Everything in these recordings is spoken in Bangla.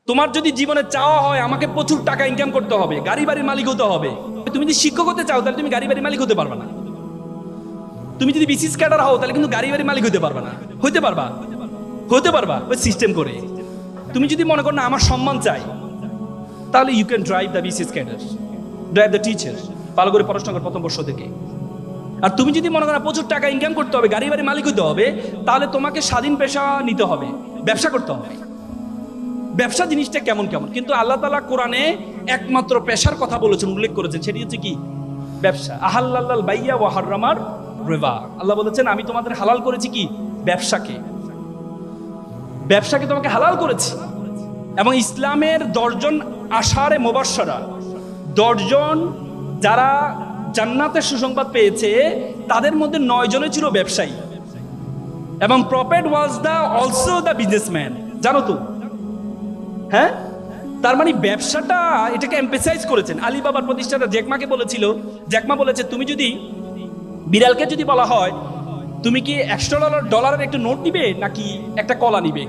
তোমার যদি জীবনে চাওয়া হয় আমাকে প্রচুর টাকা ইনকাম করতে হবে, গাড়ি বাড়ির মালিক হতে হবে, তুমি যদি শিক্ষক হতে চাও তাহলে তুমি গাড়ি বাড়ির মালিক হতে পারবে না। তুমি যদি বিসিএস ক্যাডার হও তাহলে কিন্তু গাড়ি বাড়ির মালিক হতে পারবে না। হতে পারবা ওই সিস্টেম করে। তুমি যদি মনে করো না আমার সম্মান চাই, তাহলে you can drive the BCS cadre, drive the teacher, ভালো করে পড়াশোনা কর প্রথম বর্ষ থেকে। আর তুমি যদি মনে করো প্রচুর টাকা ইনকাম করতে হবে, গাড়ি বাড়ির মালিক হতে হবে, তাহলে তোমাকে স্বাধীন পেশা নিতে হবে, ব্যবসা করতে হবে। ব্যবসা জিনিসটা কেমন কেমন, কিন্তু আল্লাহ তাআলা কোরআনে একমাত্র পেশার কথা বলেছেন, উল্লেখ করেছেন, সেটি হচ্ছে কি? ব্যবসা। আহাল্লাল বাইয়া ওয়া হাররামার রিবা। আল্লাহ বলেছেন আমি তোমাদের হালাল করেছি কি? ব্যবসাকে তোমাকে হালাল করেছি। এবং ইসলামের 10 জন আশারে মুবাশশারা, 10 জন যারা জান্নাতের সুসংবাদ পেয়েছে, তাদের মধ্যে 9 জনে ছিল ব্যবসায়ী। এবং prophet was also the businessman, জানো তো? হ্যাঁ, তার মানে ব্যবসাটা এটাকে এমফেসাইজ করেছেন। আলিবাবার প্রতিষ্ঠাতা জ্যাকমাকে বলেছিল, জ্যাকমা বলেছে তুমি যদি বিড়ালকে যদি বলা হয় তুমি কি $100 একটা নোট নিবে নাকি একটা কলা নিবে,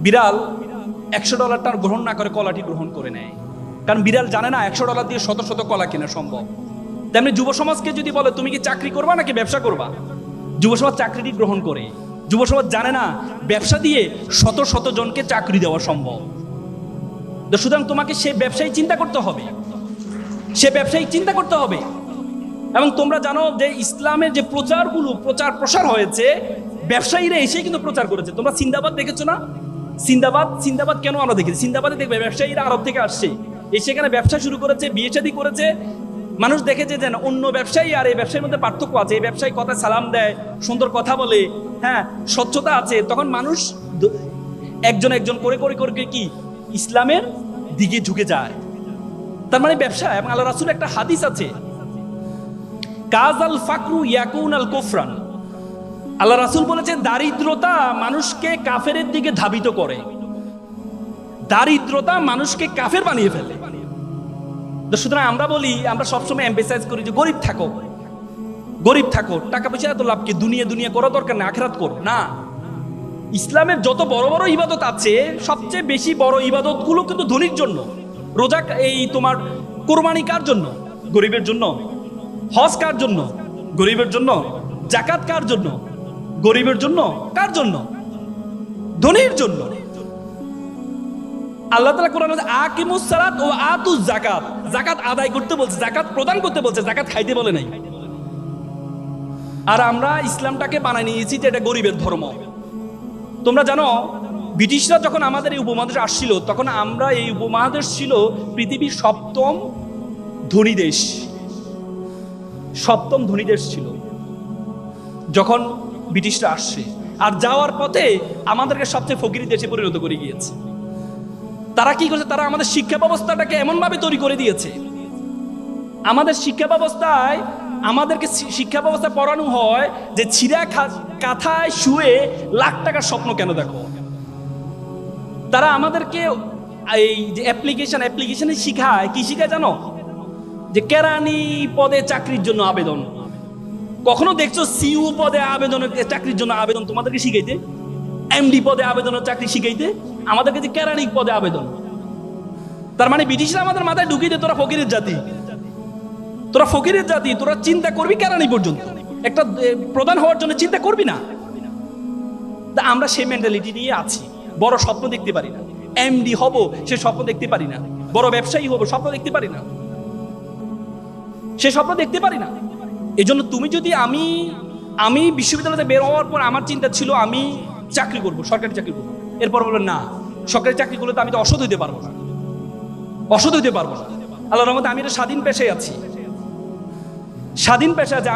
বিড়াল $100 গ্রহণ না করে কলাটি গ্রহণ করে নেয়। কারণ বিড়াল জানে না $100 দিয়ে শত শত কলা কেনা সম্ভব। তেমনি যুব সমাজকে যদি বলে তুমি কি চাকরি করবা নাকি ব্যবসা করবা, যুব সমাজ চাকরিটি গ্রহণ করে। যুব সমাজ জানে না ব্যবসা দিয়ে শত শত জনকে চাকরি দেওয়া সম্ভব। সুতরাং তোমাকে সে ব্যবসায়ী চিন্তা করতে হবে। এবং তোমরা জানো যে ইসলামের যে প্রচার প্রসার হয়েছে, ব্যবসায়ীরা এসে কিন্তু প্রচার করেছে। তোমরা সিন্দাবাদ দেখেছো না? সিন্দাবাদ কেন আমরা দেখেছি? সিন্দাবাদে দেখবে ব্যবসায়ীরা আরব থেকে আসছে, এসে সেখানে ব্যবসা শুরু করেছে, বিয়ে শাদী করেছে। মানুষ দেখেছে যে অন্য ব্যবসায়ী আর এই ব্যবসায়ীর মধ্যে পার্থক্য আছে। এই ব্যবসায়ী কথায় সালাম দেয়, সুন্দর কথা বলে, হ্যাঁ, স্বচ্ছতা আছে। তখন মানুষ একজন করে কি ইসলামের দিকে ঝুঁকে যায়। তার মানে ব্যবসা। এবং আল্লাহ রাসূলের একটা হাদিস আছে, কাজাল ফাকরু ইয়াকুনাল কুফরান। আল্লাহ রাসূল বলেছেন দারিদ্রতা মানুষকে কাফেরের দিকে ধাবিত করে, দারিদ্রতা মানুষকে কাফের বানিয়ে ফেলে। সুতরাং আমরা সবসময় এমফেসাইজ করি যে গরিব থাকো, টাকা পয়সা এত লাভ কি, দুনিয়া করা দরকার না, আখিরাত করো না। ইসলামের যত বড় বড় ইবাদত আছে, সবচেয়ে বেশি বড় ইবাদত গুলো কিন্তু ধনীর জন্য। রোজা, এই তোমার কুরবানি কার জন্য? গরিবের জন্য। হজ কার জন্য? গরিবের জন্য। যাকাত কার জন্য? গরিবের জন্য। কার জন্য? ধনীর জন্য। আল্লাহ তাআলা কোরআনে আকিমুস সালাত ও আতুজ যাকাত, যাকাত আদায় করতে বলছে, যাকাত প্রদান করতে বলছে, যাকাত খাইতে বলে নাই। আর আমরা ইসলামটাকে বানাই নিয়েছি যে এটা গরিবের ধর্ম। তোমরা জানো ব্রিটিশরা যখন আমাদের এই উপমহাদেশে আসছিল, তখন আমরা এই উপমহাদেশ ছিল পৃথিবীর সপ্তম ধনী দেশ ছিল যখন ব্রিটিশরা আসছে। আর যাওয়ার পথে আমাদেরকে সবচেয়ে ফকিরি দেশে পরিণত করে গিয়েছে। তারা কি করছে? তারা আমাদের শিক্ষা ব্যবস্থাটাকে এমন ভাবে তৈরি করে দিয়েছে, আমাদের শিক্ষা ব্যবস্থা পড়ানো হয় যে ছিঁড়া কাঁথায় শুয়ে লাখ টাকার স্বপ্ন কেন দেখো। তারা আমাদেরকে এই যে অ্যাপ্লিকেশনে শিখায়, কি শিখায় জানো? যে কেরানি পদে চাকরির জন্য আবেদন। কখনো দেখছো সিইও পদে চাকরির জন্য আবেদন তোমাদেরকে শিখাইতে? এমডি পদে আবেদনের চাকরি শিখাইতে? আমাদেরকে যে কেরানি পদে আবেদন। তার মানে ব্রিটিশরা আমাদের মাথায় ঢুকিয়ে দেয় তোরা ফকিরের জাতি, তোরা চিন্তা করবি কেরানি পর্যন্ত, একটা প্রধান হওয়ার জন্য চিন্তা করবি না। তা আমরা সেই মেন্টালিটি নিয়ে আছি। বড় স্বপ্ন দেখতে পারি না, এমডি হব সে স্বপ্ন দেখতে পারি না, বড় ব্যবসায়ী হব স্বপ্ন দেখতে পারি না, এই জন্য তুমি যদি আমি বিশ্ববিদ্যালয়তে বের হওয়ার পর আমার চিন্তা ছিল আমি চাকরি করব, সরকারি চাকরি করবো। এরপর বলবেন না, সরকারি চাকরি করলে তো আমি তো অসৎ হইতে পারবো না। আল্লাহর রহমতে আমি একটা স্বাধীন পেশায় আছি। যে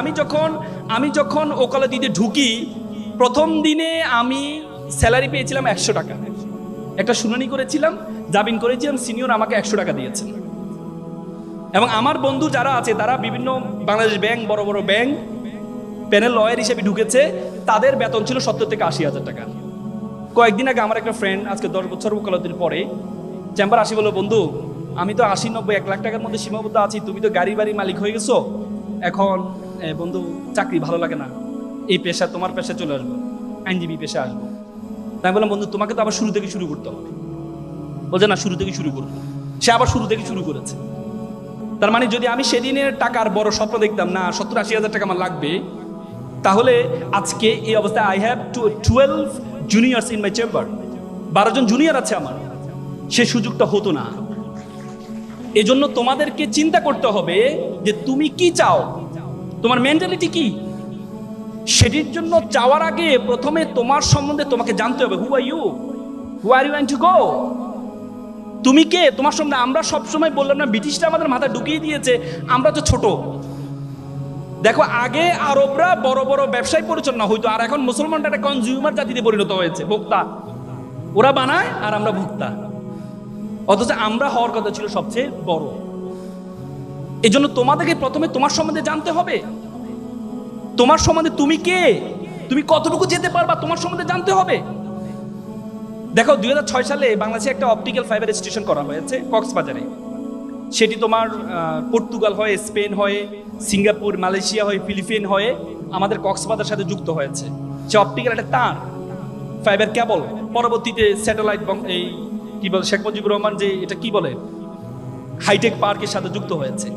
আমি যখন ওকালতিতে ঢুকি, প্রথম দিনে আমি স্যালারি পেয়েছিলাম 100 টাকা। একটা শুনানি করেছিলাম, জামিন করেছিলাম, সিনিয়র আমাকে 100 টাকা দিয়েছেন। এবং আমার বন্ধু যারা আছে তারা বিভিন্ন বাংলাদেশ ব্যাংক, বড় বড় ব্যাংক প্যানেল লয়ার হিসেবে ঢুকেছে, তাদের বেতন ছিল 70 থেকে 80,000 টাকা। কয়েকদিন আগে আমার একটা ফ্রেন্ড আজকে 10 বছর ওকালতির পরে চেম্বার আসি বললো, বন্ধু আমি তো 80-90-1 লাখ টাকার মধ্যে সীমাবদ্ধ আছি, তুমি তো গাড়ি বাড়ি মালিক হয়ে গেছো, এখন বন্ধু চাকরি ভালো লাগে না, এই পেশা তোমার পেশায় চলে আসবো, আইনজীবী পেশা আসবো। তাই বললাম বন্ধু তোমাকে তো আবার শুরু থেকে শুরু করতে হবে, বলছে না, শুরু থেকে শুরু করবো। সে আবার শুরু থেকে শুরু করেছে। তার মানে যদি আমি সেদিনের টাকার বড় স্বপ্ন দেখতাম, না 70-80 হাজার টাকা আমার লাগবে, তাহলে আজকে এই অবস্থায় I have 12 juniors in my chamber, 12 জন জুনিয়র আছে আমার, সে সুযোগটা হতো না। এজন্য তোমাদেরকে চিন্তা করতে হবে যে তুমি কি চাও, তোমার মেন্টালিটি কি। সেটির জন্য চাওয়ার আগে প্রথমে তোমার সম্বন্ধে তোমাকে জানতে হবে। Who are you, who are you want to go, তুমি কে, তোমার সম্বন্ধে। আমরা সবসময় বললাম না, ব্রিটিশরা আমাদের মাথা ঢুকিয়ে দিয়েছে আমরা তো ছোট। দেখো, আগে আরবরা বড় বড় ব্যবসায় পরিচালনা হইতো, আর এখন মুসলমানরা একটা কনজিউমার জাতিতে পরিণত হয়েছে, ভোক্তা। ওরা বানায় আর আমরা ভোক্তা, অথচ আমরা হওয়ার কথা ছিল সবচেয়ে বড়। এই জন্য তোমাদেরকে প্রথমে তোমার সম্বন্ধে জানতে হবে। তোমার সম্বন্ধে তুমি কে, তুমি কতটুকু যেতে পারবা, তোমার সম্বন্ধে জানতে হবে। দেখো, 2006 সালে বাংলাদেশে একটা অপটিক্যাল ফাইবার স্টেশন করা হয়েছে কক্সবাজারে। সেটি তোমার পর্তুগাল হয়ে, স্পেন হয়ে, সিঙ্গাপুর, মালয়েশিয়া হয়ে, ফিলিপিন হয়ে আমাদের কক্সবাজারের সাথে যুক্ত হয়েছে। সে অপটিক্যাল একটা তার, ফাইবার কেবল, পরবর্তীতে স্যাটেলাইট, এই কি বলে শেখ মুজিবুর রহমান যে এটা কি বলে হাইটেক পার্কের সাথে যুক্ত হয়েছে।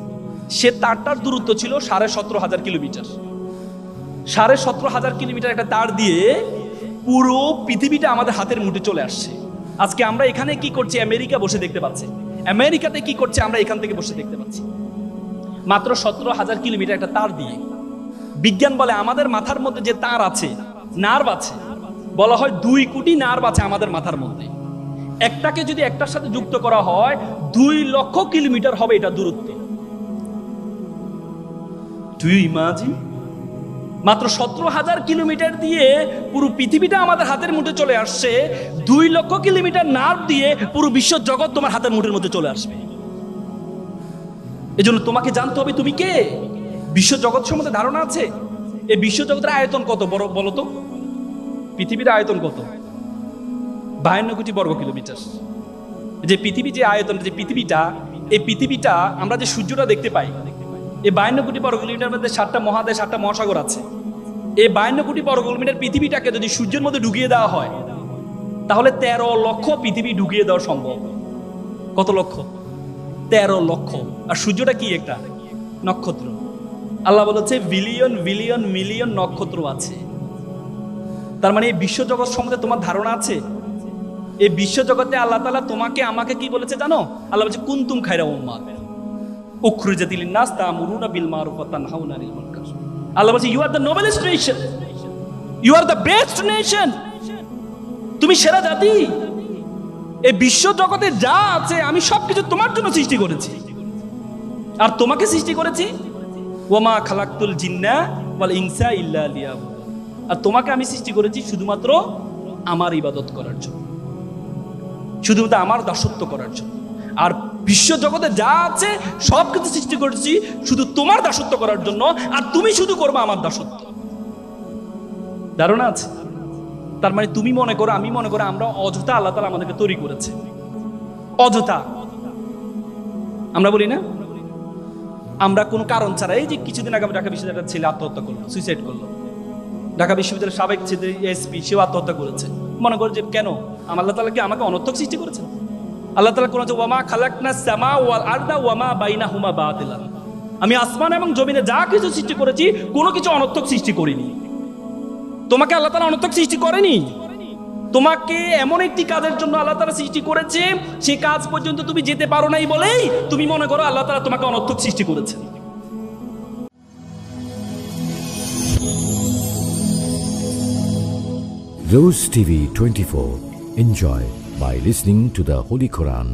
সে তারটার দূরত্ব ছিল 17,500 কিলোমিটার। 17,500 কিলোমিটার একটা তার দিয়ে পুরো পৃথিবীটা আমাদের হাতের মুঠে চলে আসছে। আজকে আমরা এখানে কি করছি, আমেরিকা বসে দেখতে পাচ্ছি, আমেরিকাতে কি করছে আমরা এখান থেকে বসে দেখতে পাচ্ছি, মাত্র 17,000 কিলোমিটার একটা তার দিয়ে। বিজ্ঞান বলে আমাদের মাথার মধ্যে যে তার আছে, নার্ভ আছে, বলা হয় 2 কোটি নার্ভ আছে আমাদের মাথার মধ্যে। একটাকে যদি একটার সাথে যুক্ত করা হয় 2 লক্ষ কিলোমিটার হবে এটা দূরত্ব। Do you imagine? মাত্র 17,000 কিলোমিটার দিয়ে পুরো পৃথিবীটা আমাদের হাতের মুঠে চলে আসছে। 2 লক্ষ কিলোমিটার নার্ভ দিয়ে পুরো বিশ্ব জগৎ তোমার হাতের মুঠের মধ্যে চলে আসবে। এজন্য তোমাকে জানতে হবে তুমি কে। বিশ্ব জগৎ সম্বন্ধে ধারণা আছে? এই বিশ্ব জগতের আয়তন কত বড় বলো তো? পৃথিবীর আয়তন কত? 52 কোটি বর্গ কিলোমিটার। যে পৃথিবী, যে আয়তন, যে পৃথিবীটা, এই পৃথিবীটা আমরা যে সূর্যটা দেখতে পাই, এই 52 কোটি বর্গ কিলোমিটার মধ্যে 7টা মহাদেশ, 7টা মহাসাগর আছে। এই 52 কোটি বর্গ কিলোমিটার পৃথিবীটাকে যদি সূর্যের মধ্যে ঢুকিয়ে দেওয়া হয়, তাহলে 13 লক্ষ পৃথিবী ঢুকিয়ে দেওয়া সম্ভব। কত লক্ষ? 13 লক্ষ। আর সূর্যটা কি? একটা নক্ষত্র। আল্লাহ বলেছে বিলিয়ন বিলিয়ন মিলিয়ন নক্ষত্র আছে। তার মানে এই বিশ্বজগৎ সম্বন্ধে তোমার ধারণা আছে? এই বিশ্বজগতে আল্লাহ তাআলা তোমাকে আমাকে কি বলেছে জানো? আল্লাহ বলেছে কুনতুম খায়রা উম্মাহ উখরিজাত লিন-নাস তা'মুরুনা বিল মারুফ ওয়া তানহাউনা আনিল মুনকার। আল্লাহ বলেছে you are the noblest nation, you are the best nation, তুমি সেরা জাতি। এই বিশ্ব জগতে যা আছে আমি সবকিছু তোমার জন্য সৃষ্টি করেছি। আর তোমাকে সৃষ্টি করেছি ওয়ামা খালাকতুল জিন্না ওয়াল ইনসা ইল্লা লিয়াবুদুন। আর তোমাকে আমি সৃষ্টি করেছি শুধুমাত্র আমার ইবাদত করার জন্য, শুধুমাত্র আমার দাসত্ব করার জন্য। আর বিশ্ব জগতে যা আছে সবকিছু সৃষ্টি করেছি শুধু তোমার দাসত্ব করার জন্য, আর তুমি শুধু করবে আমার দাসত্ব। ধারণা আছে? তার মানে তুমি মনে করো, আমি মনে করো আমরা অযথা আল্লাহ তাআলা আমাদেরকে তৈরি করেছে, অযথা। আমরা বলি না, আমরা কোনো কারণ ছাড়া। এই যে কিছুদিন আগে ঢাকা বিশ্ববিদ্যালয়ের ছেলে আত্মহত্যা করলো, সুইসাইড করলো। ঢাকা বিশ্ববিদ্যালয়ের সাবেক ছেলে এসপি, সেও আত্মহত্যা করেছে। মনে করো যে কেন? আল্লাহ তাআলা কি আমাকে অনর্থক সৃষ্টি করেছেন? আল্লাহ তাআলা কোন ওয়ামা খালাকনাস সামা ওয়াল আরদা ওয়ামা বাইনাহুমা বাতিলা। আমি আসমান এবং জমিনে যা কিছু সৃষ্টি করেছি কোনো কিছু অনর্থক সৃষ্টি করিনি। তোমাকে আল্লাহ তাআলা অনর্থক সৃষ্টি করেনি। তোমাকে এমন একটি কাজের জন্য আল্লাহ তাআলা সৃষ্টি করেছে, সেই কাজ পর্যন্ত তুমি যেতে পারো নাই বলেই তুমি মনে করো আল্লাহ তাআলা তোমাকে অনর্থক সৃষ্টি করেছেন। Rose TV 24. Enjoy by listening to the Holy Quran.